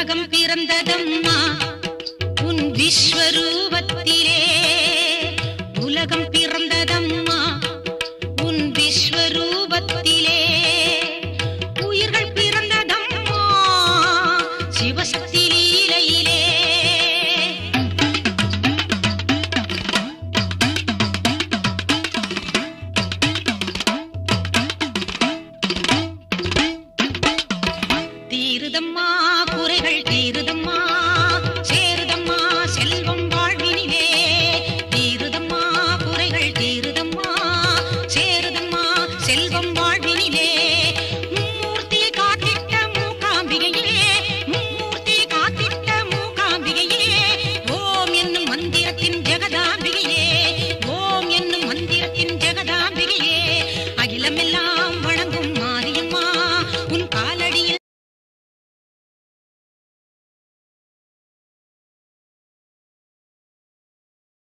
உலகம் பிறந்ததம்மா உன் விஸ்வரூபத்திலே. உலகம் பிறந்ததம்மா உன் விஸ்வரூபத்திலே. உயிர்கள் பிறந்ததம்மா சிவசக்தி லீலையிலே. தீருதம்மா குறைகள் தீருதம்